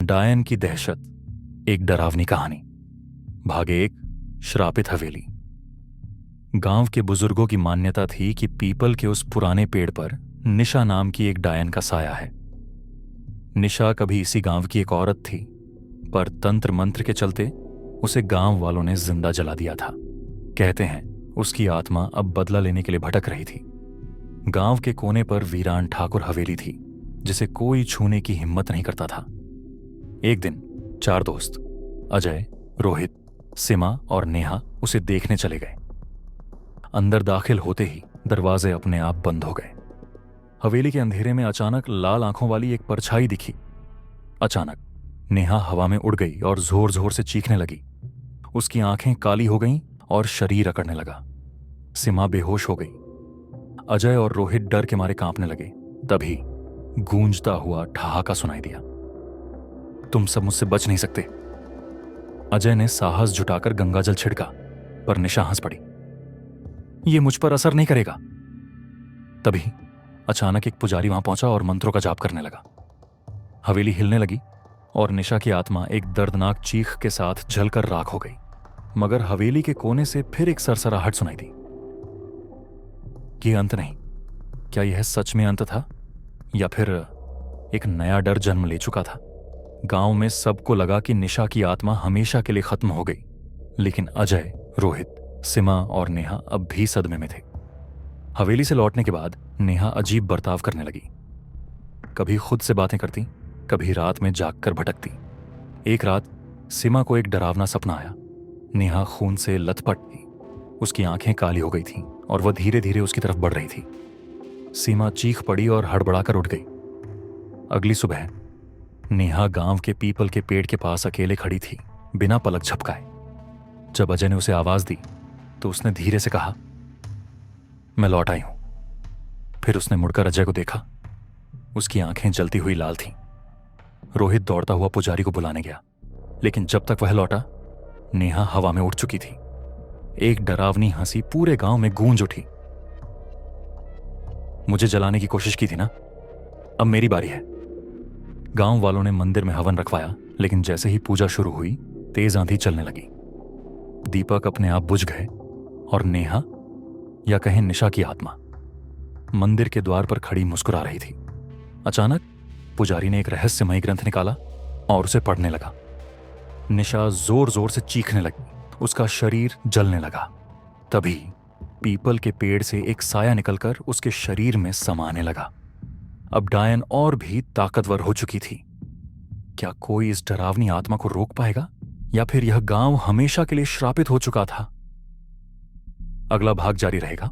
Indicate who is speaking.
Speaker 1: डायन की दहशत, एक डरावनी कहानी। भाग 1, श्रापित हवेली। गांव के बुजुर्गों की मान्यता थी कि पीपल के उस पुराने पेड़ पर निशा नाम की एक डायन का साया है। निशा कभी इसी गांव की एक औरत थी, पर तंत्र मंत्र के चलते उसे गांव वालों ने जिंदा जला दिया था। कहते हैं उसकी आत्मा अब बदला लेने के लिए भटक रही थी। गांव के कोने पर वीरान ठाकुर हवेली थी, जिसे कोई छूने की हिम्मत नहीं करता था। एक दिन 4 दोस्त अजय, रोहित, सीमा और नेहा उसे देखने चले गए। अंदर दाखिल होते ही दरवाजे अपने आप बंद हो गए। हवेली के अंधेरे में अचानक लाल आंखों वाली एक परछाई दिखी। अचानक नेहा हवा में उड़ गई और जोर जोर से चीखने लगी। उसकी आंखें काली हो गईं और शरीर अकड़ने लगा। सीमा बेहोश हो गई। अजय और रोहित डर के मारे कांपने लगे। तभी गूंजता हुआ ठहाका सुनाई दिया। तुम सब मुझसे बच नहीं सकते। अजय ने साहस जुटाकर गंगाजल छिड़का, पर निशा हंस पड़ी। ये मुझ पर असर नहीं करेगा। तभी अचानक एक पुजारी वहां पहुंचा और मंत्रों का जाप करने लगा। हवेली हिलने लगी और निशा की आत्मा एक दर्दनाक चीख के साथ जलकर राख हो गई। मगर हवेली के कोने से फिर एक सरसराहट सुनाई दी। ये अंत नहीं। क्या यह सच में अंत था, या फिर एक नया डर जन्म ले चुका था? गांव में सबको लगा कि निशा की आत्मा हमेशा के लिए खत्म हो गई, लेकिन अजय, रोहित, सीमा और नेहा अब भी सदमे में थे। हवेली से लौटने के बाद नेहा अजीब बर्ताव करने लगी। कभी खुद से बातें करती, कभी रात में जागकर भटकती। एक रात सीमा को एक डरावना सपना आया। नेहा खून से लथपथ थी, उसकी आंखें काली हो गई थीं और वह धीरे धीरे उसकी तरफ बढ़ रही थी। सीमा चीख पड़ी और हड़बड़ाकर उठ गई। अगली सुबह नेहा गांव के पीपल के पेड़ के पास अकेले खड़ी थी, बिना पलक झपकाए। जब अजय ने उसे आवाज दी तो उसने धीरे से कहा, मैं लौट आई हूं। फिर उसने मुड़कर अजय को देखा। उसकी आंखें जलती हुई लाल थीं। रोहित दौड़ता हुआ पुजारी को बुलाने गया, लेकिन जब तक वह लौटा नेहा हवा में उड़ चुकी थी। एक डरावनी हंसी पूरे गांव में गूंज उठी। मुझे जलाने की कोशिश की थी ना, अब मेरी बारी है। गांव वालों ने मंदिर में हवन रखवाया, लेकिन जैसे ही पूजा शुरू हुई तेज आंधी चलने लगी। दीपक अपने आप बुझ गए और नेहा, या कहें निशा की आत्मा, मंदिर के द्वार पर खड़ी मुस्कुरा रही थी। अचानक पुजारी ने एक रहस्यमयी ग्रंथ निकाला और उसे पढ़ने लगा। निशा जोर जोर से चीखने लगी, उसका शरीर जलने लगा। तभी पीपल के पेड़ से एक साया निकलकर उसके शरीर में समाने लगा। अब डायन और भी ताकतवर हो चुकी थी। क्या कोई इस डरावनी आत्मा को रोक पाएगा, या फिर यह गांव हमेशा के लिए श्रापित हो चुका था? अगला भाग जारी रहेगा।